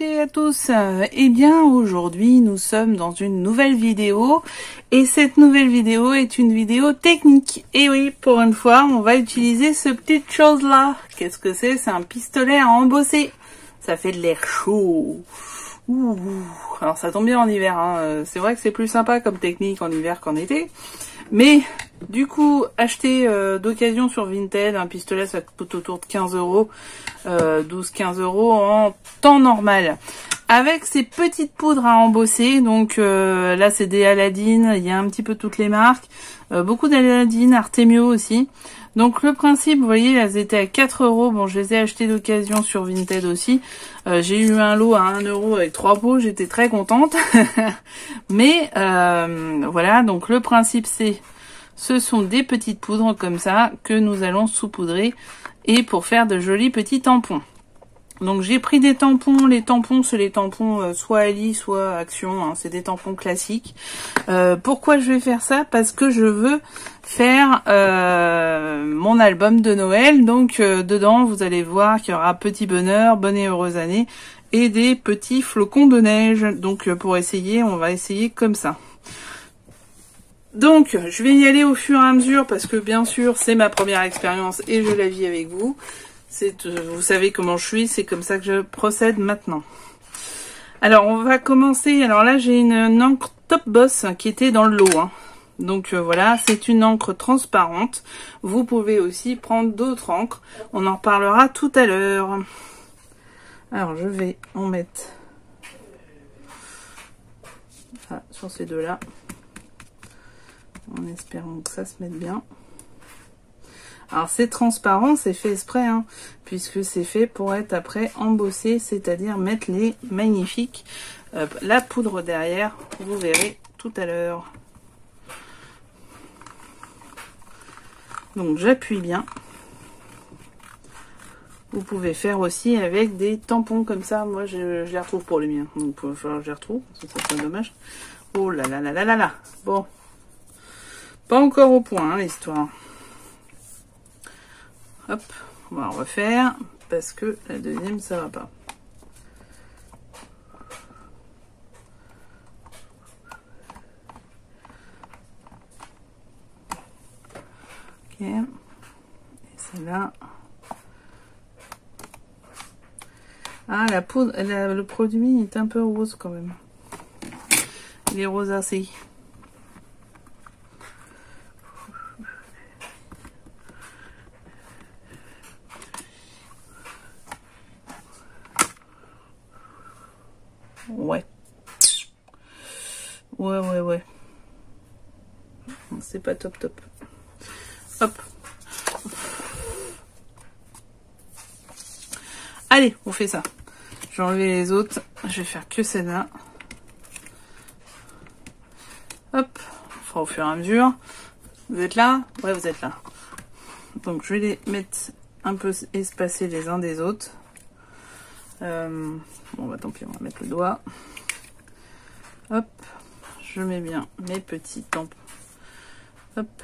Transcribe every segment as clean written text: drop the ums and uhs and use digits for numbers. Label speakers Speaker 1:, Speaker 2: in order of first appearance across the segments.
Speaker 1: et à tous. Eh bien aujourd'hui nous sommes dans une nouvelle vidéo et cette nouvelle vidéo est une vidéo technique. Et oui, pour une fois on va utiliser ce petit chose là. Qu'est-ce que c'est? C'est un pistolet à embosser. Ça fait de l'air chaud. Ouh. Alors ça tombe bien en hiver, hein. C'est vrai que c'est plus sympa comme technique en hiver qu'en été. Mais du coup, acheter d'occasion sur Vinted, un pistolet ça coûte autour de 15 €, 12-15 € en temps normal. Avec ces petites poudres à embosser, donc là c'est des Aladdin, il y a un petit peu toutes les marques, beaucoup d'Aladdin, Artemio aussi. Donc le principe, vous voyez, elles étaient à 4 €, bon je les ai achetées d'occasion sur Vinted aussi. J'ai eu un lot à 1 € avec 3 pots, j'étais très contente. Mais voilà, donc le principe ce sont des petites poudres comme ça que nous allons saupoudrer et pour faire de jolis petits tampons. Donc j'ai pris des tampons, les tampons c'est les tampons soit Ali soit Action, hein, c'est des tampons classiques. Pourquoi je vais faire ça? Parce que je veux faire mon album de Noël, donc dedans vous allez voir qu'il y aura petit bonheur, bonne et heureuse année et des petits flocons de neige. Donc pour essayer, on va essayer comme ça. Donc je vais y aller au fur et à mesure parce que bien sûr c'est ma première expérience et je la vis avec vous. Vous savez comment je suis, c'est comme ça que je procède maintenant. Alors on va commencer, alors là j'ai une encre Top Boss qui était dans le lot, hein. Donc voilà, c'est une encre transparente. Vous pouvez aussi prendre d'autres encres, on en reparlera tout à l'heure. Alors je vais en mettre sur ces deux là, en espérant que ça se mette bien. Alors c'est transparent, c'est fait exprès, hein, puisque c'est fait pour être après embossé, c'est-à-dire mettre les magnifiques la poudre derrière, vous verrez tout à l'heure. Donc j'appuie bien. Vous pouvez faire aussi avec des tampons comme ça, moi je les retrouve pour les miens, donc il va falloir que je les retrouve, ça serait dommage. Oh là là là là là là, bon, pas encore au point hein, l'histoire. Hop, on va refaire parce que la deuxième ça va pas. Ok, et celle-là. Ah, la poudre, le produit est un peu rose quand même. Il est rosacé. Ouais. Ouais. C'est pas top. Hop. Allez, on fait ça. Je vais enlever les autres. Je vais faire que celle-là. Hop. On fera au fur et à mesure. Vous êtes là? Ouais, vous êtes là. Donc, je vais les mettre un peu espacés les uns des autres. Bon bah tant pis, on va mettre le doigt. Hop, je mets bien mes petits tampons. Hop.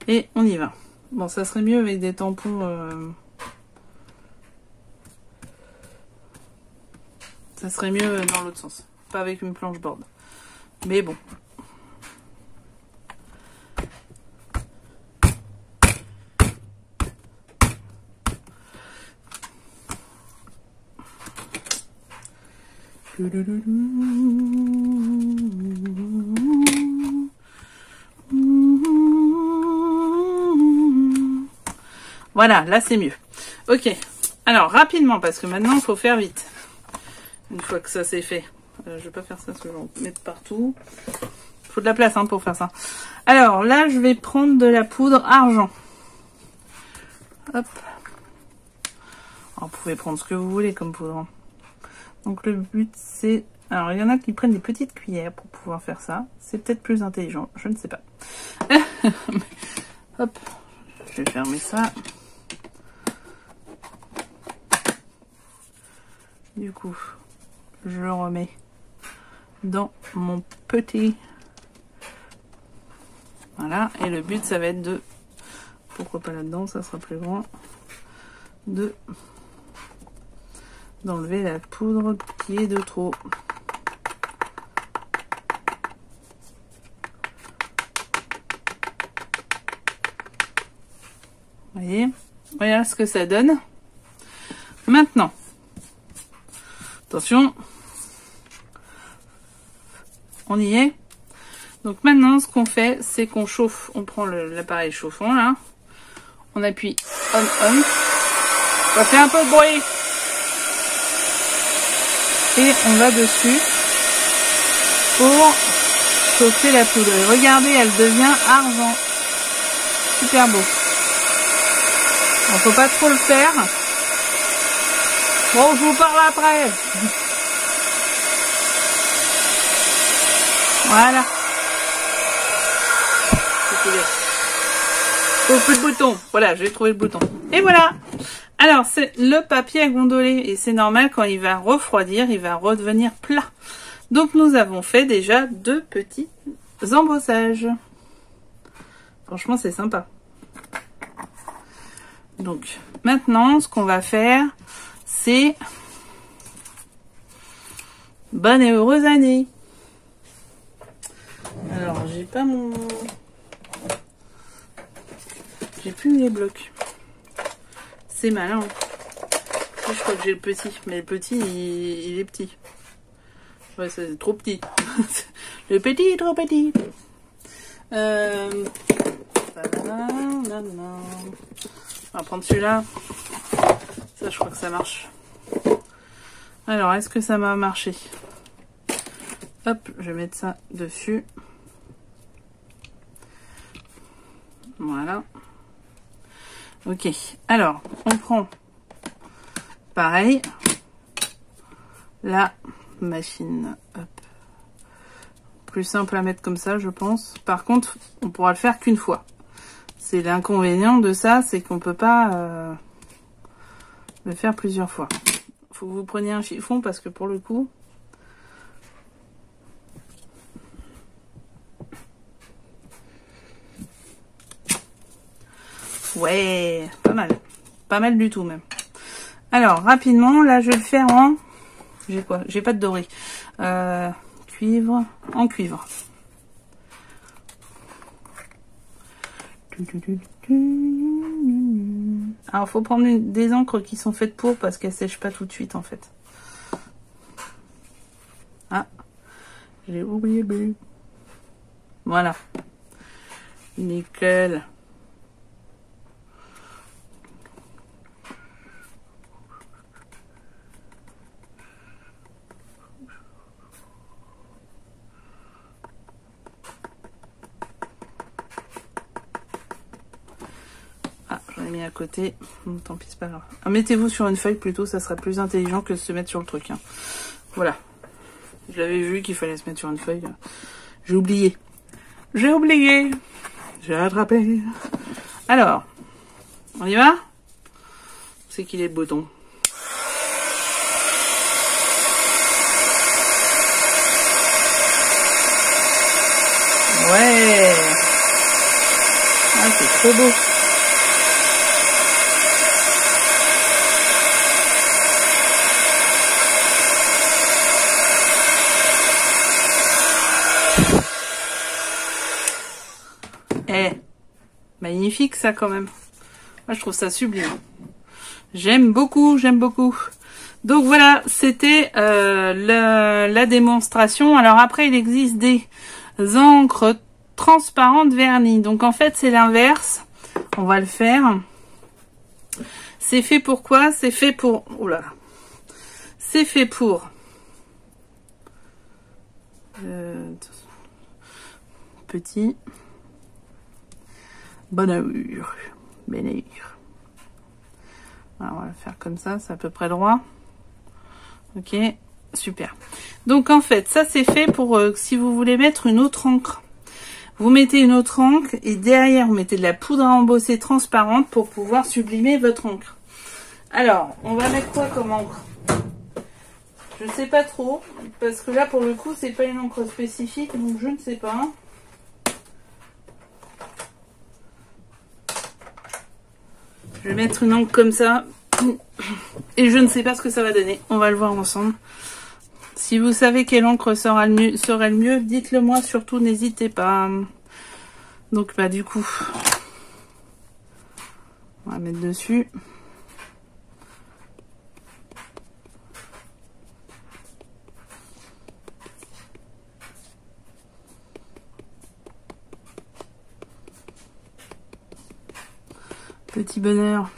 Speaker 1: Et on y va. Bon, ça serait mieux avec des tampons. Ça serait mieux dans l'autre sens. Pas avec une planche board. Mais bon. Voilà, là c'est mieux. Ok, alors rapidement parce que maintenant il faut faire vite. Une fois que ça c'est fait. Je vais pas faire ça parce que je vais en mettre partout. Il faut de la place hein, pour faire ça. Alors là je vais prendre de la poudre argent. Hop. Alors, vous pouvez prendre ce que vous voulez comme poudre. Donc le but c'est... Alors il y en a qui prennent des petites cuillères pour pouvoir faire ça. C'est peut-être plus intelligent, je ne sais pas. Hop, je vais fermer ça. Du coup, je le remets dans mon petit... Voilà, et le but ça va être de... Pourquoi pas là-dedans, ça sera plus grand. De d'enlever la poudre qui est de trop. Vous voyez, voilà ce que ça donne. Maintenant, attention, on y est. Donc maintenant, ce qu'on fait, c'est qu'on chauffe. On prend l'appareil chauffant là, on appuie on. Ça fait un peu de bruit. Et on va dessus pour chauffer la poudre. Et regardez, elle devient argent. Super beau. Il faut pas trop le faire. Bon, je vous parle après. Voilà. Oh, plus de bouton. Voilà, j'ai trouvé le bouton. Et voilà. Alors, c'est le papier à gondoler. Et c'est normal, quand il va refroidir, il va redevenir plat. Donc, nous avons fait déjà 2 petits embossages. Franchement, c'est sympa. Donc, maintenant, ce qu'on va faire, c'est bonne et heureuse année. Alors, j'ai pas mon... J'ai plus les blocs. C'est malin. Je crois que j'ai le petit. Mais le petit, il est petit. Ouais, c'est trop petit. Le petit est trop petit. On va prendre celui-là. Ça, je crois que ça marche. Alors, est-ce que ça va marcher? Hop, je vais mettre ça dessus. Voilà. Ok. Alors, on prend pareil la machine. Hop. Plus simple à mettre comme ça, je pense. Par contre, on pourra le faire qu'une fois. C'est l'inconvénient de ça, c'est qu'on peut pas le faire plusieurs fois. Faut que vous preniez un chiffon parce que pour le coup, ouais, pas mal du tout même. Alors rapidement, là je vais le faire en, j'ai quoi? J'ai pas de doré. Cuivre, en cuivre. Alors, faut prendre des encres qui sont faites pour, parce qu'elles sèchent pas tout de suite, en fait. Ah, j'ai oublié le but. Voilà. Nickel. Mis à côté, tant pis, c'est pas grave. Ah, mettez-vous sur une feuille plutôt, ça sera plus intelligent que de se mettre sur le truc. Hein. Voilà. Je l'avais vu qu'il fallait se mettre sur une feuille. J'ai oublié. J'ai oublié. J'ai rattrapé. Alors, on y va? C'est qu'il est le bouton. Ouais. Ah, c'est trop beau. Eh, magnifique ça quand même. Moi je trouve ça sublime. J'aime beaucoup, j'aime beaucoup. Donc voilà, c'était la démonstration. Alors après, il existe des encres transparentes vernies. Donc en fait, c'est l'inverse. On va le faire. C'est fait pour quoi? C'est fait pour... Oh là là. C'est fait pour... petit... Bonheur. Bénir. Alors, on va le faire comme ça, c'est à peu près droit. Ok, super. Donc en fait, ça c'est fait pour si vous voulez mettre une autre encre. Vous mettez une autre encre et derrière vous mettez de la poudre à embosser transparente pour pouvoir sublimer votre encre. Alors, on va mettre quoi comme encre? Je sais pas trop, parce que là pour le coup c'est pas une encre spécifique, donc je ne sais pas. Je vais mettre une encre comme ça, Et je ne sais pas ce que ça va donner. On va le voir ensemble. Si vous savez quelle encre serait le mieux, dites-le moi, surtout n'hésitez pas. Donc bah du coup, on va mettre dessus. Petit bonheur.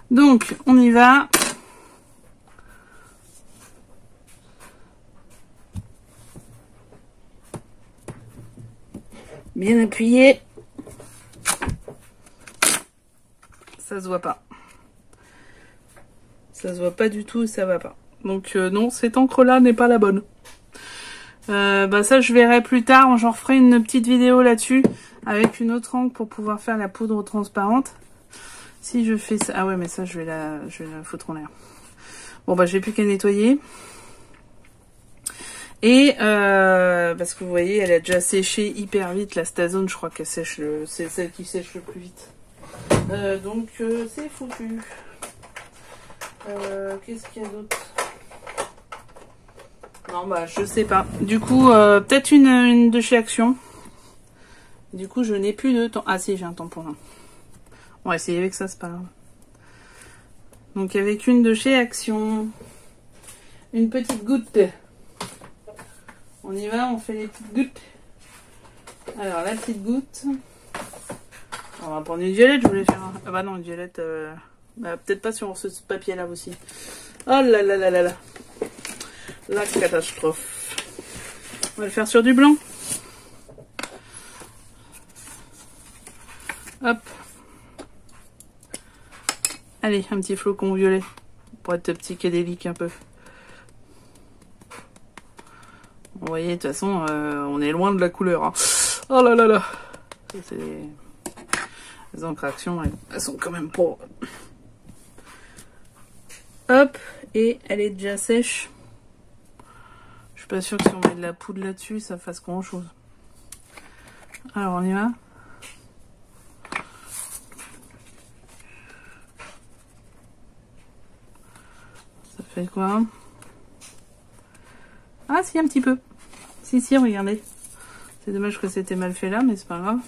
Speaker 1: Donc, on y va. Bien appuyé. Ça se voit pas. Ça se voit pas du tout, ça va pas. Donc non, cette encre-là n'est pas la bonne. Bah ça, je verrai plus tard. J'en referai une petite vidéo là-dessus avec une autre encre pour pouvoir faire la poudre transparente. Si je fais ça... Ah ouais, mais ça, je vais la foutre en l'air. Bon, bah, j'ai plus qu'à nettoyer. Et, parce que vous voyez, elle a déjà séché hyper vite. La Stazone, je crois qu'elle sèche c'est celle qui sèche le plus vite. Donc, c'est foutu. Qu'est-ce qu'il y a d'autre? Non, bah, je sais pas. Du coup, peut-être une de chez Action. Du coup, je n'ai plus de temps. Ah si, j'ai un tampon là. On va essayer avec ça, c'est pas grave. Donc avec une de chez Action. Une petite goutte. On y va, on fait les petites gouttes. Alors la petite goutte. On va prendre une violette, je voulais faire un... Ah bah non, une violette... Bah, peut-être pas sur ce papier là aussi. Oh là là là là là. La catastrophe. On va le faire sur du blanc. Hop. Allez, un petit flocon violet. Pour être psychédélique un peu. Vous voyez, de toute façon, on est loin de la couleur. Hein. Oh là là là. Les encres Action, elles sont quand même pauvres. Hop. Et elle est déjà sèche. Je suis pas sûre que si on met de la poudre là-dessus, ça fasse grand chose. Alors, on y va. Ça fait quoi? Ah si, un petit peu. Si, regardez. C'est dommage que c'était mal fait là, mais c'est pas grave.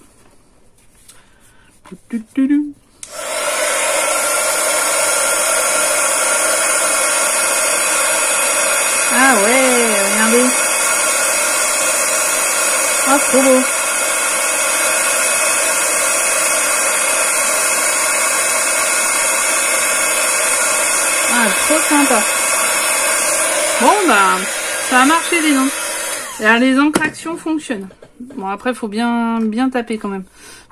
Speaker 1: Ah ouais, regardez. Ah, trop beau. Ah, trop sympa. Bon, bah, ça a marché, dis donc. Alors, les encres Action fonctionnent. Bon, après, faut bien taper quand même.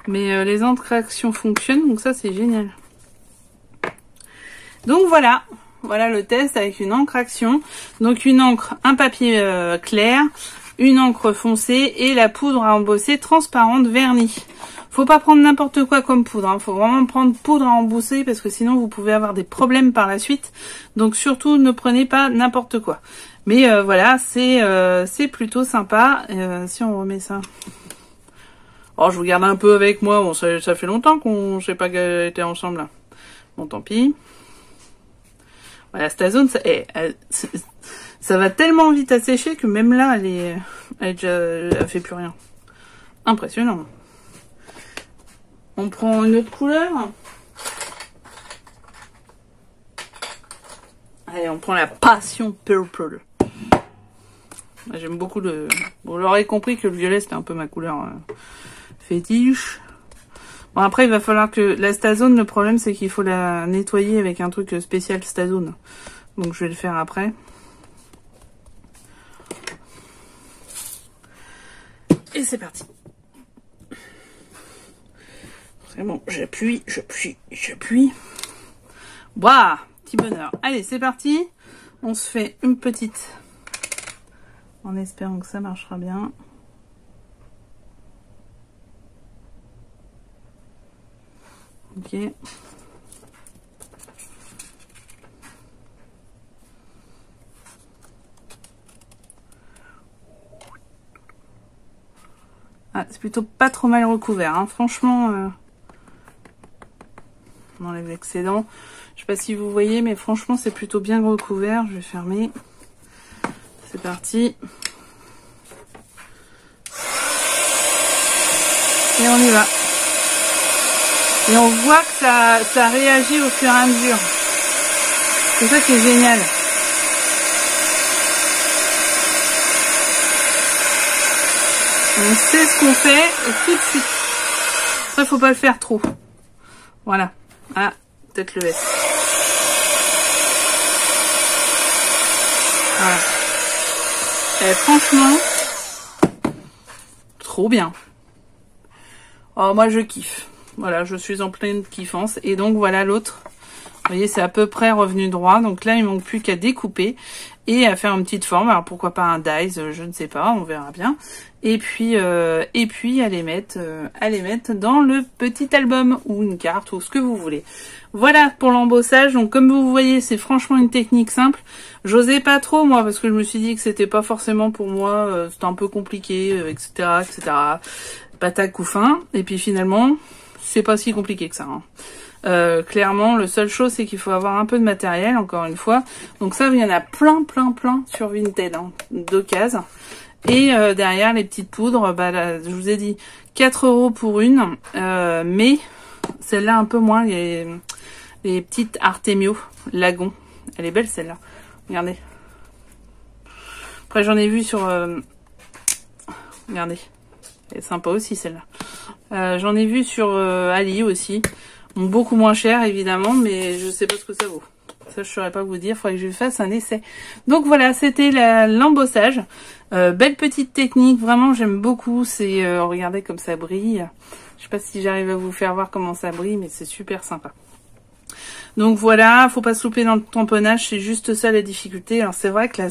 Speaker 1: Mais les encres Action fonctionnent, donc ça, c'est génial. Donc, voilà. Voilà le test avec une encre Action. Donc, une encre, un papier clair, une encre foncée et la poudre à embosser transparente vernie. Faut pas prendre n'importe quoi comme poudre, hein. Faut vraiment prendre poudre à embosser parce que sinon vous pouvez avoir des problèmes par la suite. Donc surtout ne prenez pas n'importe quoi. Mais voilà, c'est plutôt sympa. Si on remet ça. Oh, je vous garde un peu avec moi. Bon, ça fait longtemps qu'on sait pas qu'elle était ensemble là. Bon, tant pis. Voilà, Stazone, ça va tellement vite à sécher que même là, elle fait plus rien. Impressionnant. On prend une autre couleur. Allez, on prend la Passion Purple. J'aime beaucoup le... Bon, vous l'aurez compris que le violet, c'était un peu ma couleur fétiche. Bon, après, il va falloir que... La Stazone, le problème, c'est qu'il faut la nettoyer avec un truc spécial Stazone. Donc, je vais le faire après. Et c'est parti. C'est bon, j'appuie. Waouh, petit bonheur. Allez, c'est parti. On se fait une petite... En espérant que ça marchera bien. Ok. Ah, c'est plutôt pas trop mal recouvert, hein. Franchement, on enlève l'excédent. Je sais pas si vous voyez, mais franchement, c'est plutôt bien recouvert. Je vais fermer. C'est parti. Et on y va. Et on voit que ça réagit au fur et à mesure. C'est ça qui est génial. On sait ce qu'on fait tout de suite. Après, faut pas le faire trop. Voilà. Ah, peut-être le S. Voilà. Et franchement, trop bien. Oh, moi, je kiffe. Voilà, je suis en pleine kiffance. Et donc, voilà l'autre. Vous voyez, c'est à peu près revenu droit. Donc là, il manque plus qu'à découper et à faire une petite forme. Alors, pourquoi pas un dies, je ne sais pas, on verra bien. Et puis à les mettre dans le petit album ou une carte ou ce que vous voulez. Voilà pour l'embossage. Donc, comme vous voyez, c'est franchement une technique simple. J'osais pas trop, moi, parce que je me suis dit que c'était pas forcément pour moi. C'était un peu compliqué, etc., etc. Patac ou fin. Et puis finalement, c'est pas si compliqué que ça, hein. Clairement, le seule chose, c'est qu'il faut avoir un peu de matériel, encore une fois. Donc ça, il y en a plein sur Vinted, hein, d'occasion. Et derrière, les petites poudres, bah, là, je vous ai dit 4 € pour une. Mais celle-là, un peu moins, les petites Artemio Lagon. Elle est belle, celle-là. Regardez. Après, j'en ai vu sur... Regardez. Elle est sympa aussi, celle-là. J'en ai vu sur Ali aussi. Beaucoup moins cher, évidemment, mais je sais pas ce que ça vaut. Ça, je saurais pas vous dire. Faudrait que je fasse un essai. Donc voilà, c'était l'embossage. Belle petite technique. Vraiment, j'aime beaucoup. C'est, regardez comme ça brille. Je sais pas si j'arrive à vous faire voir comment ça brille, mais c'est super sympa. Donc voilà, faut pas se louper dans le tamponnage. C'est juste ça la difficulté. Alors c'est vrai que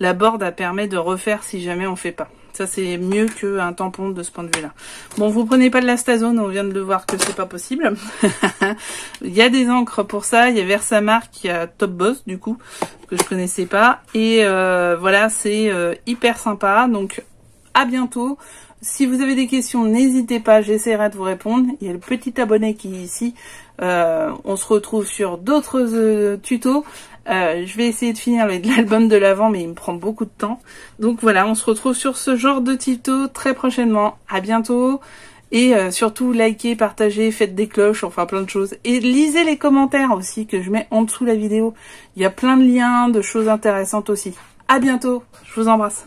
Speaker 1: la board, elle permet de refaire si jamais on fait pas. Ça, c'est mieux qu'un tampon de ce point de vue-là. Bon, vous prenez pas de l'astazone, on vient de le voir que c'est pas possible. Il y a des encres pour ça. Il y a Versamark, il y a Top Boss, du coup, que je connaissais pas. Et voilà, c'est hyper sympa. Donc, à bientôt. Si vous avez des questions, n'hésitez pas, j'essaierai de vous répondre. Il y a le petit abonné qui est ici. On se retrouve sur d'autres tutos. Je vais essayer de finir l'album de l'Avent, mais il me prend beaucoup de temps. Donc voilà, on se retrouve sur ce genre de tuto très prochainement. À bientôt. Et surtout, likez, partagez, faites des cloches, enfin plein de choses. Et lisez les commentaires aussi que je mets en dessous la vidéo. Il y a plein de liens, de choses intéressantes aussi. À bientôt. Je vous embrasse.